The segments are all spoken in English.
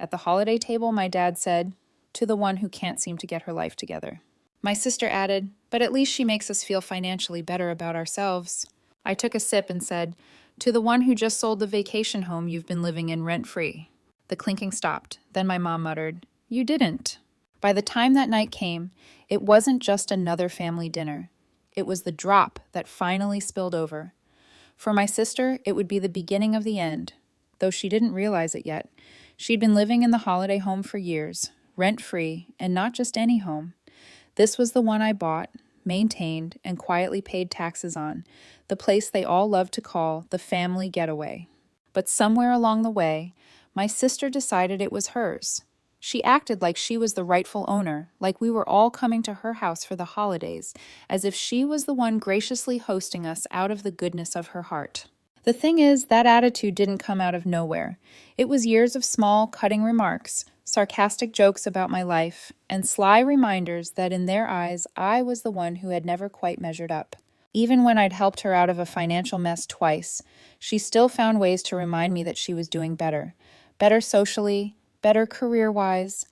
At the holiday table, my dad said, "To the one who can't seem to get her life together." My sister added, "But at least she makes us feel financially better about ourselves." I took a sip and said, "To the one who just sold the vacation home you've been living in rent-free." The clinking stopped. Then my mom muttered, "You didn't." By the time that night came, it wasn't just another family dinner. It was the drop that finally spilled over. For my sister, it would be the beginning of the end, though she didn't realize it yet. She'd been living in the holiday home for years, rent-free, and not just any home. This was the one I bought, maintained, and quietly paid taxes on, the place they all loved to call the family getaway. But somewhere along the way, my sister decided it was hers. She acted like she was the rightful owner, like we were all coming to her house for the holidays, as if she was the one graciously hosting us out of the goodness of her heart. The thing is, that attitude didn't come out of nowhere. It was years of small, cutting remarks, sarcastic jokes about my life, and sly reminders that in their eyes I was the one who had never quite measured up. Even when I'd helped her out of a financial mess twice, she still found ways to remind me that she was doing better. Better socially, better career-wise,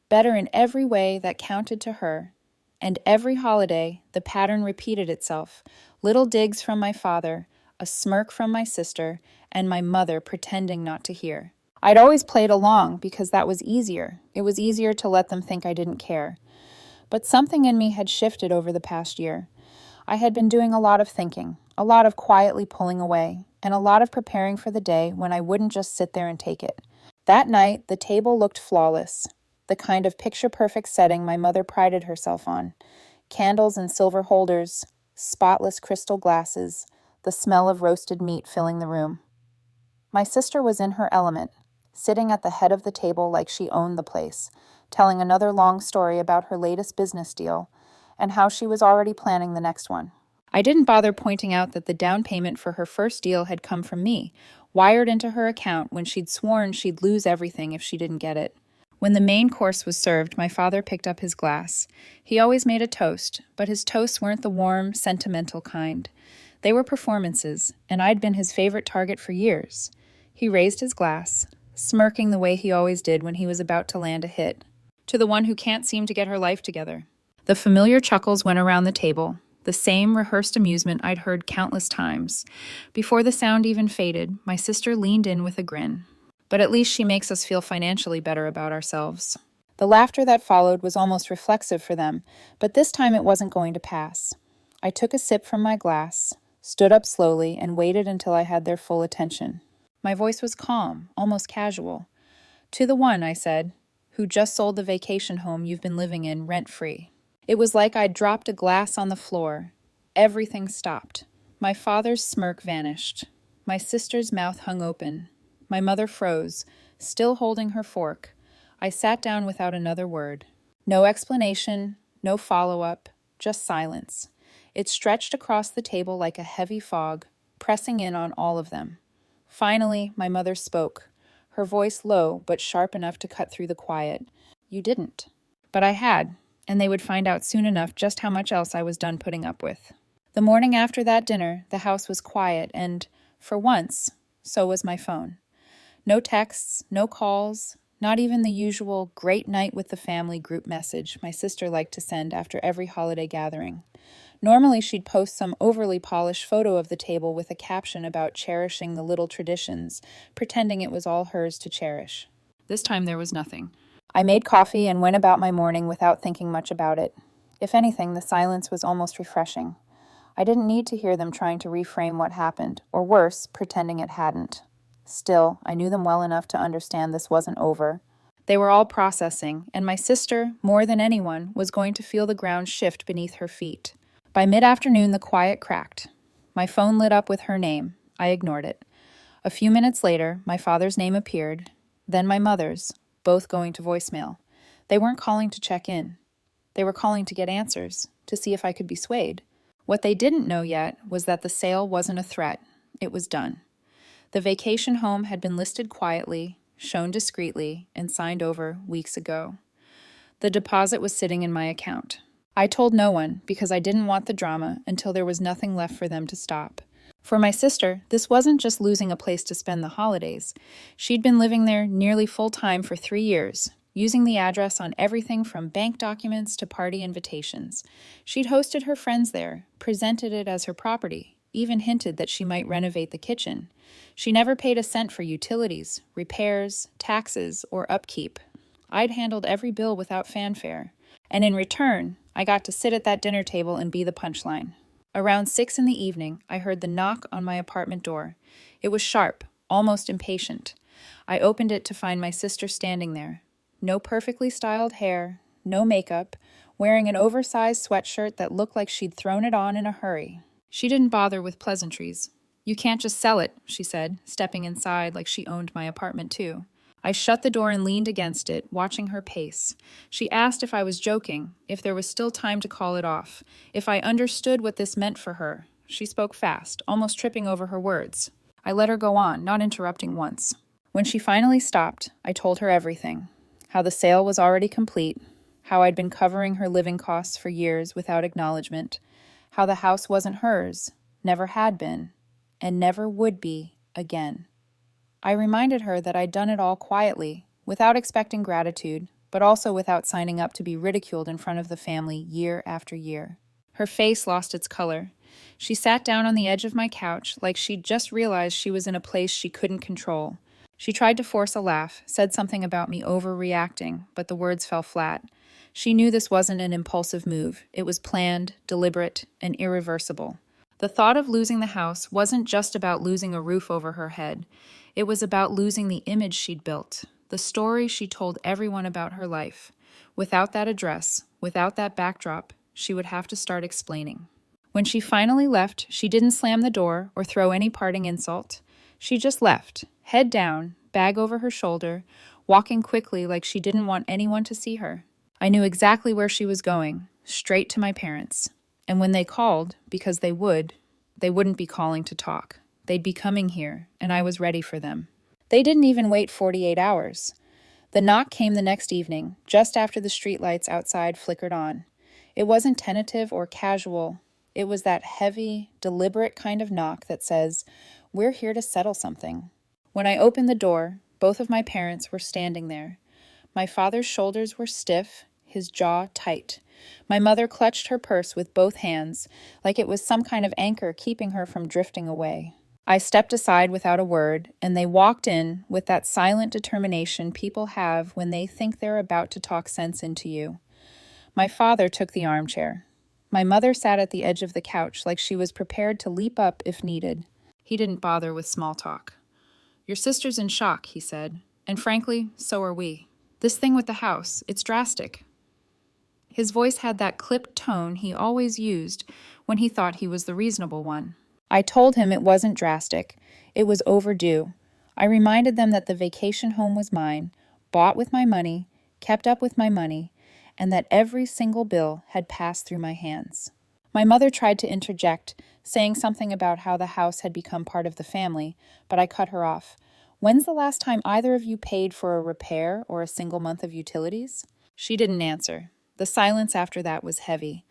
better in every way that counted to her. And every holiday, the pattern repeated itself. Little digs from my father, a smirk from my sister, and my mother pretending not to hear. I'd always played along because that was easier. It was easier to let them think I didn't care. But something in me had shifted over the past year. I had been doing a lot of thinking, a lot of quietly pulling away, and a lot of preparing for the day when I wouldn't just sit there and take it. That night, the table looked flawless, the kind of picture-perfect setting my mother prided herself on. Candles in silver holders, spotless crystal glasses, the smell of roasted meat filling the room. My sister was in her element, sitting at the head of the table like she owned the place, telling another long story about her latest business deal and how she was already planning the next one. I didn't bother pointing out that the down payment for her first deal had come from me, wired into her account when she'd sworn she'd lose everything if she didn't get it. When the main course was served, my father picked up his glass. He always made a toast, but his toasts weren't the warm, sentimental kind. They were performances, and I'd been his favorite target for years. He raised his glass, smirking the way he always did when he was about to land a hit. "To the one who can't seem to get her life together." The familiar chuckles went around the table, the same rehearsed amusement I'd heard countless times. Before the sound even faded, my sister leaned in with a grin. "But at least she makes us feel financially better about ourselves." The laughter that followed was almost reflexive for them, but this time it wasn't going to pass. I took a sip from my glass, stood up slowly, and waited until I had their full attention. My voice was calm, almost casual. "To the one," I said, "who just sold the vacation home you've been living in rent-free." It was like I'd dropped a glass on the floor. Everything stopped. My father's smirk vanished. My sister's mouth hung open. My mother froze, still holding her fork. I sat down without another word. No explanation, no follow-up, just silence. It stretched across the table like a heavy fog, pressing in on all of them. Finally, my mother spoke, her voice low but sharp enough to cut through the quiet. "You didn't." But I had, and they would find out soon enough just how much else I was done putting up with. The morning after that dinner, the house was quiet and, for once, so was my phone. No texts, no calls, not even the usual "great night with the family" group message my sister liked to send after every holiday gathering. Normally she'd post some overly polished photo of the table with a caption about cherishing the little traditions, pretending it was all hers to cherish. This time there was nothing. I made coffee and went about my morning without thinking much about it. If anything, the silence was almost refreshing. I didn't need to hear them trying to reframe what happened, or worse, pretending it hadn't. Still, I knew them well enough to understand this wasn't over. They were all processing, and my sister, more than anyone, was going to feel the ground shift beneath her feet. By mid-afternoon, the quiet cracked. My phone lit up with her name. I ignored it. A few minutes later, my father's name appeared, then my mother's, both going to voicemail. They weren't calling to check in. They were calling to get answers, to see if I could be swayed. What they didn't know yet was that the sale wasn't a threat. It was done. The vacation home had been listed quietly, shown discreetly, and signed over weeks ago. The deposit was sitting in my account. I told no one because I didn't want the drama until there was nothing left for them to stop. For my sister, this wasn't just losing a place to spend the holidays. She'd been living there nearly full-time for 3 years, using the address on everything from bank documents to party invitations. She'd hosted her friends there, presented it as her property, even hinted that she might renovate the kitchen. She never paid a cent for utilities, repairs, taxes, or upkeep. I'd handled every bill without fanfare. And in return, I got to sit at that dinner table and be the punchline. Around 6 in the evening, I heard the knock on my apartment door. It was sharp, almost impatient. I opened it to find my sister standing there. No perfectly styled hair, no makeup, wearing an oversized sweatshirt that looked like she'd thrown it on in a hurry. She didn't bother with pleasantries. "You can't just sell it," she said, stepping inside like she owned my apartment too. I shut the door and leaned against it, watching her pace. She asked if I was joking, if there was still time to call it off, if I understood what this meant for her. She spoke fast, almost tripping over her words. I let her go on, not interrupting once. When she finally stopped, I told her everything. How the sale was already complete, how I'd been covering her living costs for years without acknowledgement, how the house wasn't hers, never had been, and never would be again. I reminded her that I'd done it all quietly, without expecting gratitude, but also without signing up to be ridiculed in front of the family year after year. Her face lost its color. She sat down on the edge of my couch like she'd just realized she was in a place she couldn't control. She tried to force a laugh, said something about me overreacting, but the words fell flat. She knew this wasn't an impulsive move. It was planned, deliberate, and irreversible. The thought of losing the house wasn't just about losing a roof over her head. It was about losing the image she'd built, the story she told everyone about her life. Without that address, without that backdrop, she would have to start explaining. When she finally left, she didn't slam the door or throw any parting insult. She just left, head down, bag over her shoulder, walking quickly like she didn't want anyone to see her. I knew exactly where she was going, straight to my parents. And when they called, because they wouldn't be calling to talk. They'd be coming here, and I was ready for them. They didn't even wait 48 hours. The knock came the next evening, just after the streetlights outside flickered on. It wasn't tentative or casual. It was that heavy, deliberate kind of knock that says, "We're here to settle something." When I opened the door, both of my parents were standing there. My father's shoulders were stiff, his jaw tight. My mother clutched her purse with both hands, like it was some kind of anchor keeping her from drifting away. I stepped aside without a word, and they walked in with that silent determination people have when they think they're about to talk sense into you. My father took the armchair. My mother sat at the edge of the couch like she was prepared to leap up if needed. He didn't bother with small talk. "Your sister's in shock," he said, "and frankly, so are we. This thing with the house, it's drastic." His voice had that clipped tone he always used when he thought he was the reasonable one. I told him it wasn't drastic. It was overdue. I reminded them that the vacation home was mine, bought with my money, kept up with my money, and that every single bill had passed through my hands. My mother tried to interject, saying something about how the house had become part of the family, but I cut her off. "When's the last time either of you paid for a repair or a single month of utilities?" She didn't answer. The silence after that was heavy.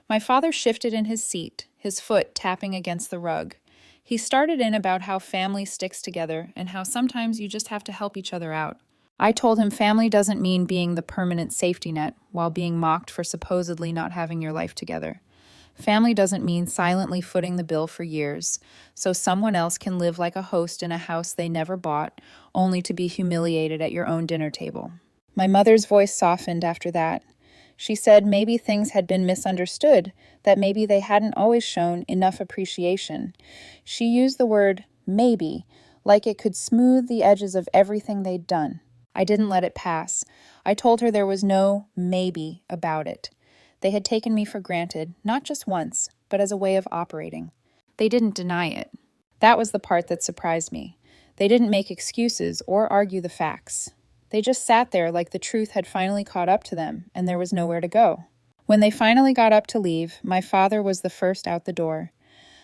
My father shifted in his seat, his foot tapping against the rug. He started in about how family sticks together and how sometimes you just have to help each other out. I told him family doesn't mean being the permanent safety net while being mocked for supposedly not having your life together. Family doesn't mean silently footing the bill for years, so someone else can live like a host in a house they never bought, only to be humiliated at your own dinner table. My mother's voice softened after that. She said maybe things had been misunderstood, that maybe they hadn't always shown enough appreciation. She used the word maybe, like it could smooth the edges of everything they'd done. I didn't let it pass. I told her there was no maybe about it. They had taken me for granted, not just once, but as a way of operating. They didn't deny it. That was the part that surprised me. They didn't make excuses or argue the facts. They just sat there like the truth had finally caught up to them, and there was nowhere to go. When they finally got up to leave, my father was the first out the door.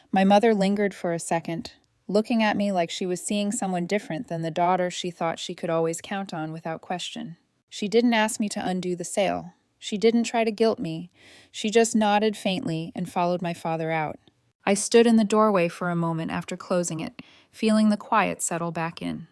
My mother lingered for a second, looking at me like she was seeing someone different than the daughter she thought she could always count on without question. She didn't ask me to undo the sale. She didn't try to guilt me. She just nodded faintly and followed my father out. I stood in the doorway for a moment after closing it, feeling the quiet settle back in.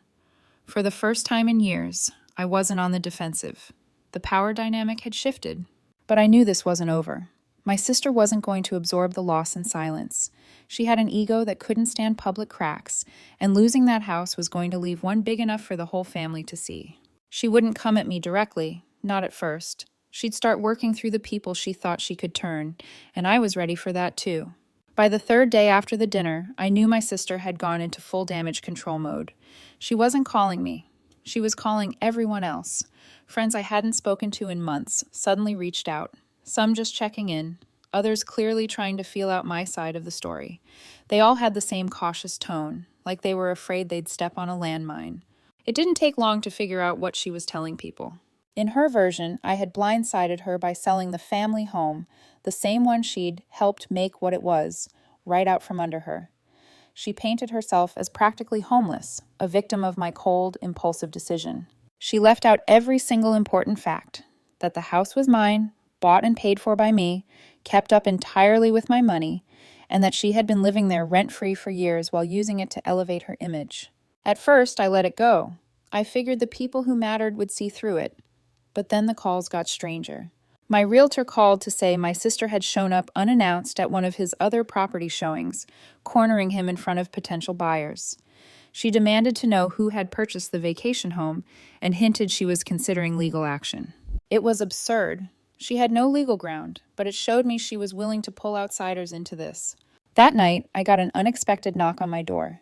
For the first time in years, I wasn't on the defensive. The power dynamic had shifted. But I knew this wasn't over. My sister wasn't going to absorb the loss in silence. She had an ego that couldn't stand public cracks, and losing that house was going to leave one big enough for the whole family to see. She wouldn't come at me directly, not at first. She'd start working through the people she thought she could turn, and I was ready for that too. By the third day after the dinner, I knew my sister had gone into full damage control mode. She wasn't calling me. She was calling everyone else. Friends I hadn't spoken to in months suddenly reached out, some just checking in, others clearly trying to feel out my side of the story. They all had the same cautious tone, like they were afraid they'd step on a landmine. It didn't take long to figure out what she was telling people. In her version, I had blindsided her by selling the family home, the same one she'd helped make what it was, right out from under her. She painted herself as practically homeless, a victim of my cold, impulsive decision. She left out every single important fact, that the house was mine, bought and paid for by me, kept up entirely with my money, and that she had been living there rent-free for years while using it to elevate her image. At first, I let it go. I figured the people who mattered would see through it. But then the calls got stranger. My realtor called to say my sister had shown up unannounced at one of his other property showings, cornering him in front of potential buyers. She demanded to know who had purchased the vacation home and hinted she was considering legal action. It was absurd. She had no legal ground, but it showed me she was willing to pull outsiders into this. That night, I got an unexpected knock on my door.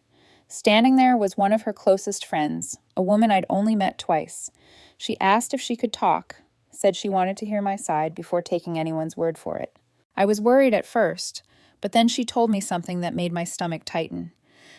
Standing there was one of her closest friends, a woman I'd only met twice. She asked if she could talk, said she wanted to hear my side before taking anyone's word for it. I was worried at first, but then she told me something that made my stomach tighten.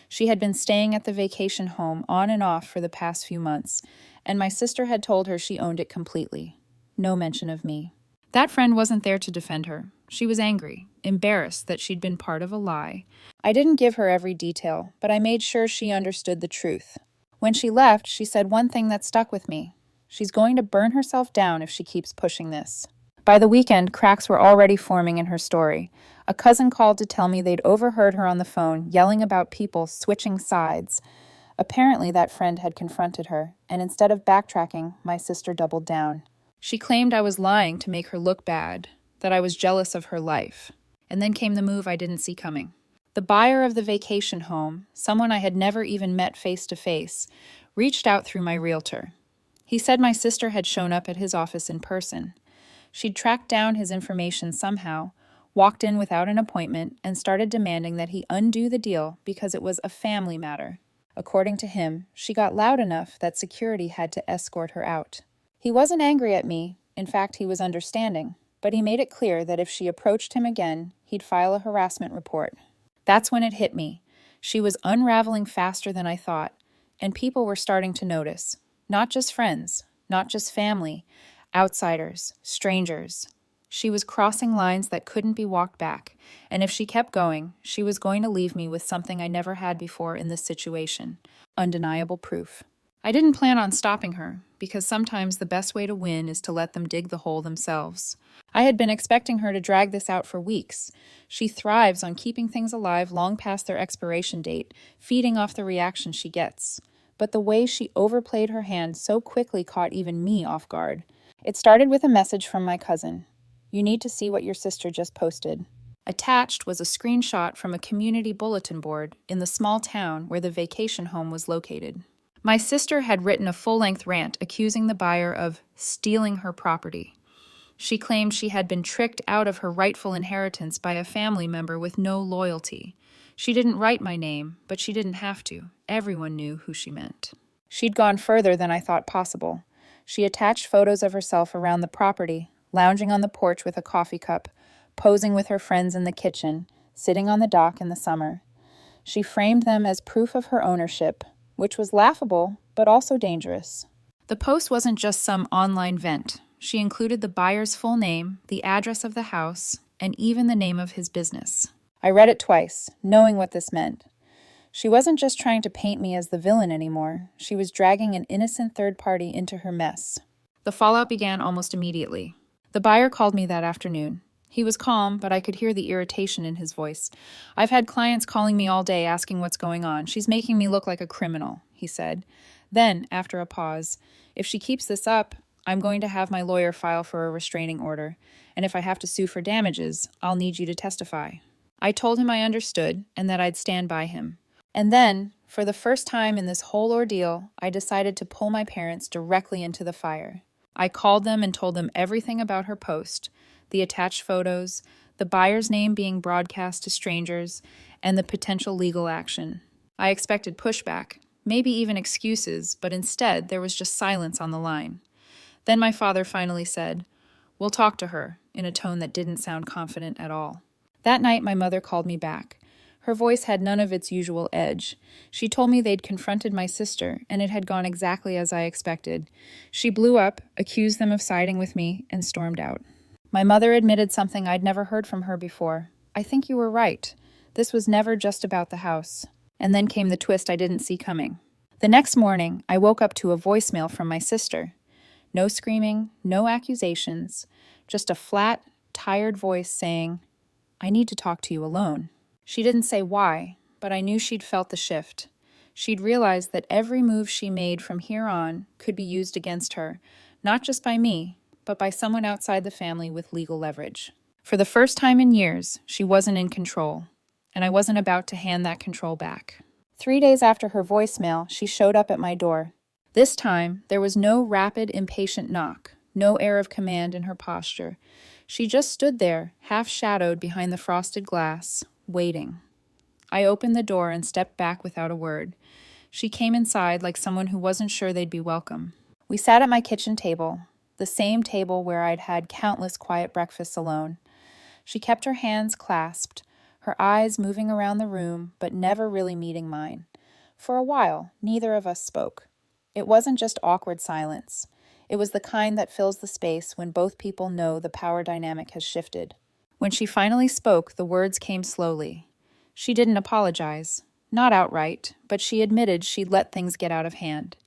She had been staying at the vacation home on and off for the past few months, and my sister had told her she owned it completely. No mention of me. That friend wasn't there to defend her. She was angry, embarrassed that she'd been part of a lie. I didn't give her every detail, but I made sure she understood the truth. When she left, she said one thing that stuck with me. She's going to burn herself down if she keeps pushing this. By the weekend, cracks were already forming in her story. A cousin called to tell me they'd overheard her on the phone yelling about people switching sides. Apparently, that friend had confronted her, and instead of backtracking, my sister doubled down. She claimed I was lying to make her look bad, that I was jealous of her life. And then came the move I didn't see coming. The buyer of the vacation home, someone I had never even met face to face, reached out through my realtor. He said my sister had shown up at his office in person. She'd tracked down his information somehow, walked in without an appointment, and started demanding that he undo the deal because it was a family matter. According to him, she got loud enough that security had to escort her out. He wasn't angry at me. In fact, he was understanding. But he made it clear that if she approached him again, he'd file a harassment report. That's when it hit me. She was unraveling faster than I thought, and people were starting to notice. Not just friends, not just family, outsiders, strangers. She was crossing lines that couldn't be walked back, and if she kept going, she was going to leave me with something I never had before in this situation: undeniable proof. I didn't plan on stopping her, because sometimes the best way to win is to let them dig the hole themselves. I had been expecting her to drag this out for weeks. She thrives on keeping things alive long past their expiration date, feeding off the reaction she gets. But the way she overplayed her hand so quickly caught even me off guard. It started with a message from my cousin. "You need to see what your sister just posted." Attached was a screenshot from a community bulletin board in the small town where the vacation home was located. My sister had written a full-length rant accusing the buyer of stealing her property. She claimed she had been tricked out of her rightful inheritance by a family member with no loyalty. She didn't write my name, but she didn't have to. Everyone knew who she meant. She'd gone further than I thought possible. She attached photos of herself around the property, lounging on the porch with a coffee cup, posing with her friends in the kitchen, sitting on the dock in the summer. She framed them as proof of her ownership, which was laughable, but also dangerous. The post wasn't just some online vent. She included the buyer's full name, the address of the house, and even the name of his business. I read it twice, knowing what this meant. She wasn't just trying to paint me as the villain anymore. She was dragging an innocent third party into her mess. The fallout began almost immediately. The buyer called me that afternoon. He was calm, but I could hear the irritation in his voice. "I've had clients calling me all day asking what's going on. She's making me look like a criminal," he said. Then, after a pause, "If she keeps this up, I'm going to have my lawyer file for a restraining order, and if I have to sue for damages, I'll need you to testify." I told him I understood and that I'd stand by him. And then, for the first time in this whole ordeal, I decided to pull my parents directly into the fire. I called them and told them everything about her post, the attached photos, the buyer's name being broadcast to strangers, and the potential legal action. I expected pushback, maybe even excuses, but instead there was just silence on the line. Then my father finally said, "We'll talk to her," in a tone that didn't sound confident at all. That night my mother called me back. Her voice had none of its usual edge. She told me they'd confronted my sister, and it had gone exactly as I expected. She blew up, accused them of siding with me, and stormed out. My mother admitted something I'd never heard from her before. "I think you were right. This was never just about the house." And then came the twist I didn't see coming. The next morning, I woke up to a voicemail from my sister. No screaming, no accusations, just a flat, tired voice saying, "I need to talk to you alone." She didn't say why, but I knew she'd felt the shift. She'd realized that every move she made from here on could be used against her, not just by me, but by someone outside the family with legal leverage. For the first time in years, she wasn't in control, and I wasn't about to hand that control back. 3 days after her voicemail, she showed up at my door. This time, there was no rapid, impatient knock, no air of command in her posture. She just stood there, half-shadowed behind the frosted glass, waiting. I opened the door and stepped back without a word. She came inside like someone who wasn't sure they'd be welcome. We sat at my kitchen table, the same table where I'd had countless quiet breakfasts alone. She kept her hands clasped, her eyes moving around the room, but never really meeting mine. For a while, neither of us spoke. It wasn't just awkward silence. It was the kind that fills the space when both people know the power dynamic has shifted. When she finally spoke, the words came slowly. She didn't apologize. Not outright, but she admitted she'd let things get out of hand.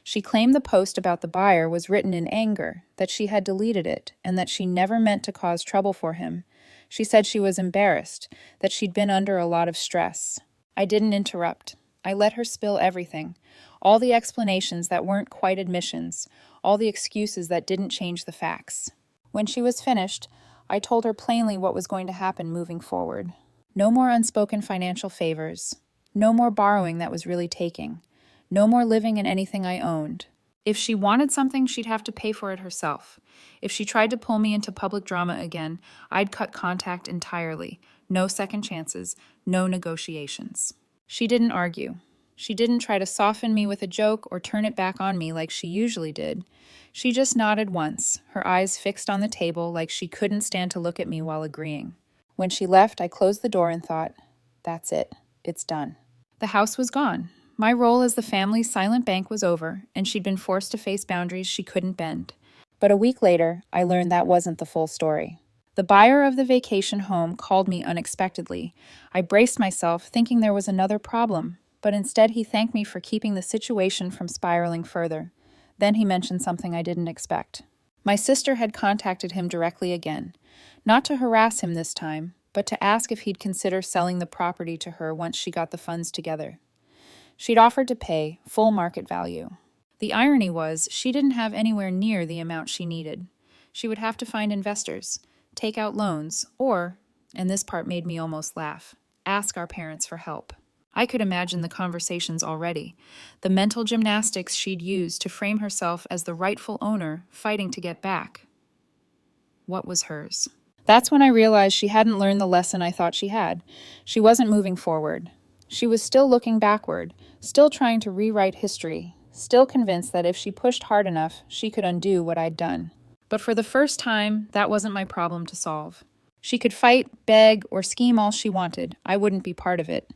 She claimed the post about the buyer was written in anger, that she had deleted it, and that she never meant to cause trouble for him. She said she was embarrassed, that she'd been under a lot of stress. I didn't interrupt. I let her spill everything. All the explanations that weren't quite admissions, all the excuses that didn't change the facts. When she was finished, I told her plainly what was going to happen moving forward. No more unspoken financial favors. No more borrowing that was really taking. No more living in anything I owned. If she wanted something, she'd have to pay for it herself. If she tried to pull me into public drama again, I'd cut contact entirely. No second chances, no negotiations. She didn't argue. She didn't try to soften me with a joke or turn it back on me like she usually did. She just nodded once, her eyes fixed on the table like she couldn't stand to look at me while agreeing. When she left, I closed the door and thought, that's it. It's done. The house was gone. My role as the family's silent bank was over, and she'd been forced to face boundaries she couldn't bend. But a week later, I learned that wasn't the full story. The buyer of the vacation home called me unexpectedly. I braced myself, thinking there was another problem, but instead he thanked me for keeping the situation from spiraling further. Then he mentioned something I didn't expect. My sister had contacted him directly again, not to harass him this time, but to ask if he'd consider selling the property to her once she got the funds together. She'd offered to pay full market value. The irony was, she didn't have anywhere near the amount she needed. She would have to find investors, take out loans, or, and this part made me almost laugh, ask our parents for help. I could imagine the conversations already, the mental gymnastics she'd use to frame herself as the rightful owner fighting to get back. What was hers? That's when I realized she hadn't learned the lesson I thought she had. She wasn't moving forward. She was still looking backward, still trying to rewrite history, still convinced that if she pushed hard enough, she could undo what I'd done. But for the first time, that wasn't my problem to solve. She could fight, beg, or scheme all she wanted. I wouldn't be part of it.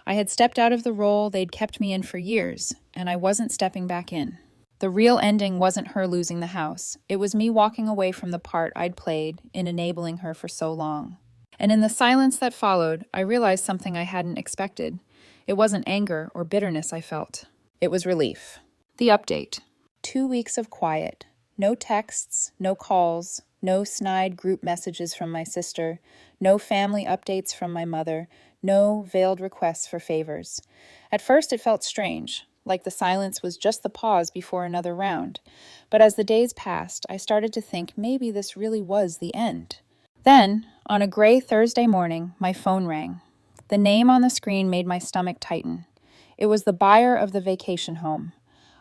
I had stepped out of the role they'd kept me in for years, and I wasn't stepping back in. The real ending wasn't her losing the house. It was me walking away from the part I'd played in enabling her for so long. And in the silence that followed, I realized something I hadn't expected. It wasn't anger or bitterness I felt. It was relief. The update. 2 weeks of quiet. No texts, no calls, no snide group messages from my sister, no family updates from my mother, no veiled requests for favors. At first it felt strange, like the silence was just the pause before another round. But as the days passed, I started to think maybe this really was the end. Then, on a gray Thursday morning, my phone rang. The name on the screen made my stomach tighten. It was the buyer of the vacation home.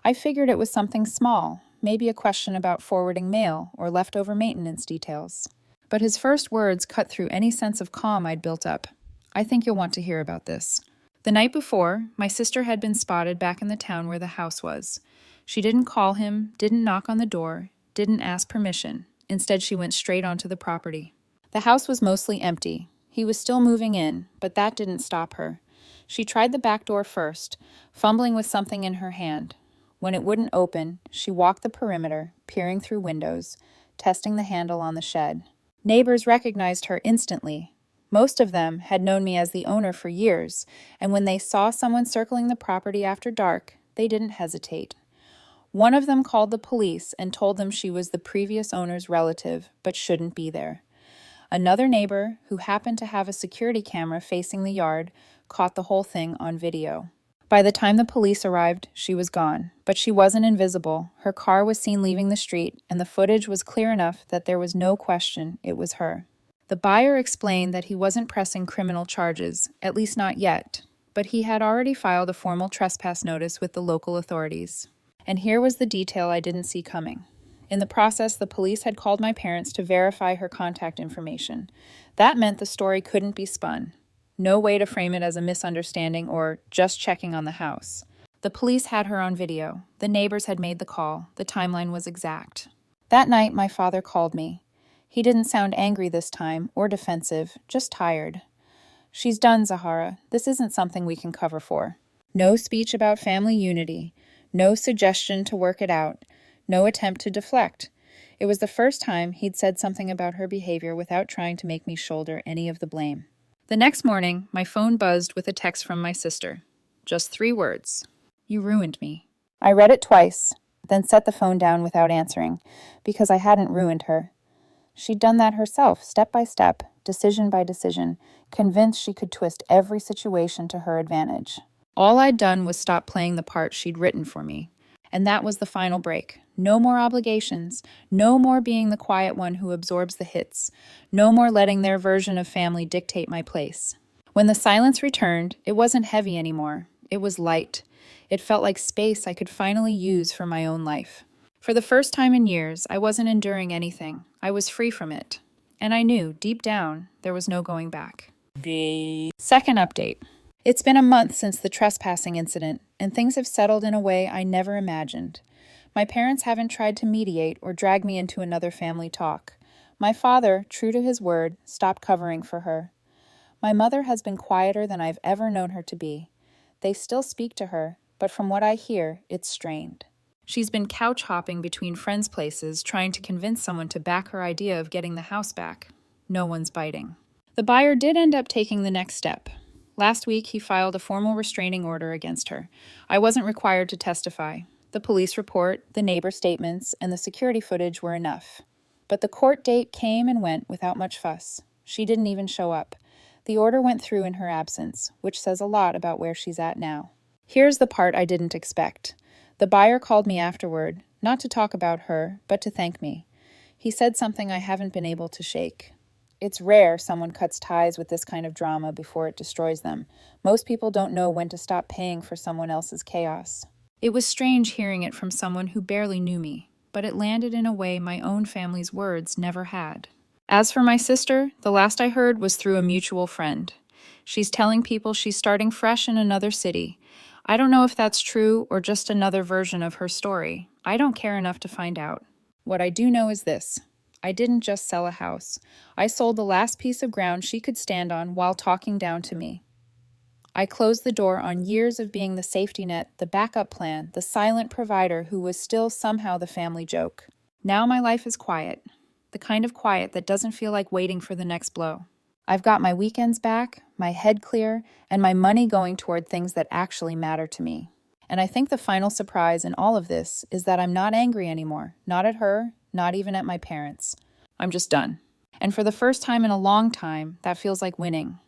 I figured it was something small, maybe a question about forwarding mail or leftover maintenance details. But his first words cut through any sense of calm I'd built up. I think you'll want to hear about this. The night before, my sister had been spotted back in the town where the house was. She didn't call him, didn't knock on the door, didn't ask permission. Instead, she went straight onto the property. The house was mostly empty. He was still moving in, but that didn't stop her. She tried the back door first, fumbling with something in her hand. When it wouldn't open, she walked the perimeter, peering through windows, testing the handle on the shed. Neighbors recognized her instantly. Most of them had known me as the owner for years, and when they saw someone circling the property after dark, they didn't hesitate. One of them called the police and told them she was the previous owner's relative, but shouldn't be there. Another neighbor, who happened to have a security camera facing the yard, caught the whole thing on video. By the time the police arrived, she was gone, but she wasn't invisible. Her car was seen leaving the street, and the footage was clear enough that there was no question it was her. The buyer explained that he wasn't pressing criminal charges, at least not yet, but he had already filed a formal trespass notice with the local authorities. And here was the detail I didn't see coming. In the process, the police had called my parents to verify her contact information. That meant the story couldn't be spun. No way to frame it as a misunderstanding or just checking on the house. The police had her on video. The neighbors had made the call. The timeline was exact. That night, my father called me. He didn't sound angry this time or defensive, just tired. "She's done, Zahara. This isn't something we can cover for." No speech about family unity. No suggestion to work it out. No attempt to deflect. It was the first time he'd said something about her behavior without trying to make me shoulder any of the blame. The next morning, my phone buzzed with a text from my sister. Just 3 words. "You ruined me." I read it twice, then set the phone down without answering, because I hadn't ruined her. She'd done that herself, step by step, decision by decision, convinced she could twist every situation to her advantage. All I'd done was stop playing the part she'd written for me. And that was the final break. No more obligations. No more being the quiet one who absorbs the hits. No more letting their version of family dictate my place. When the silence returned, it wasn't heavy anymore. It was light. It felt like space I could finally use for my own life. For the first time in years, I wasn't enduring anything. I was free from it. And I knew, deep down, there was no going back. Second update. It's been a month since the trespassing incident, and things have settled in a way I never imagined. My parents haven't tried to mediate or drag me into another family talk. My father, true to his word, stopped covering for her. My mother has been quieter than I've ever known her to be. They still speak to her, but from what I hear, it's strained. She's been couch hopping between friends' places, trying to convince someone to back her idea of getting the house back. No one's biting. The buyer did end up taking the next step. Last week, he filed a formal restraining order against her. I wasn't required to testify. The police report, the neighbor statements, and the security footage were enough. But the court date came and went without much fuss. She didn't even show up. The order went through in her absence, which says a lot about where she's at now. Here's the part I didn't expect. The buyer called me afterward, not to talk about her, but to thank me. He said something I haven't been able to shake. It's rare someone cuts ties with this kind of drama before it destroys them. Most people don't know when to stop paying for someone else's chaos. It was strange hearing it from someone who barely knew me, but it landed in a way my own family's words never had. As for my sister, the last I heard was through a mutual friend. She's telling people she's starting fresh in another city. I don't know if that's true or just another version of her story. I don't care enough to find out. What I do know is this. I didn't just sell a house. I sold the last piece of ground she could stand on while talking down to me. I closed the door on years of being the safety net, the backup plan, the silent provider who was still somehow the family joke. Now my life is quiet, the kind of quiet that doesn't feel like waiting for the next blow. I've got my weekends back, my head clear, and my money going toward things that actually matter to me. And I think the final surprise in all of this is that I'm not angry anymore, not at her, not even at my parents. I'm just done. And for the first time in a long time, that feels like winning.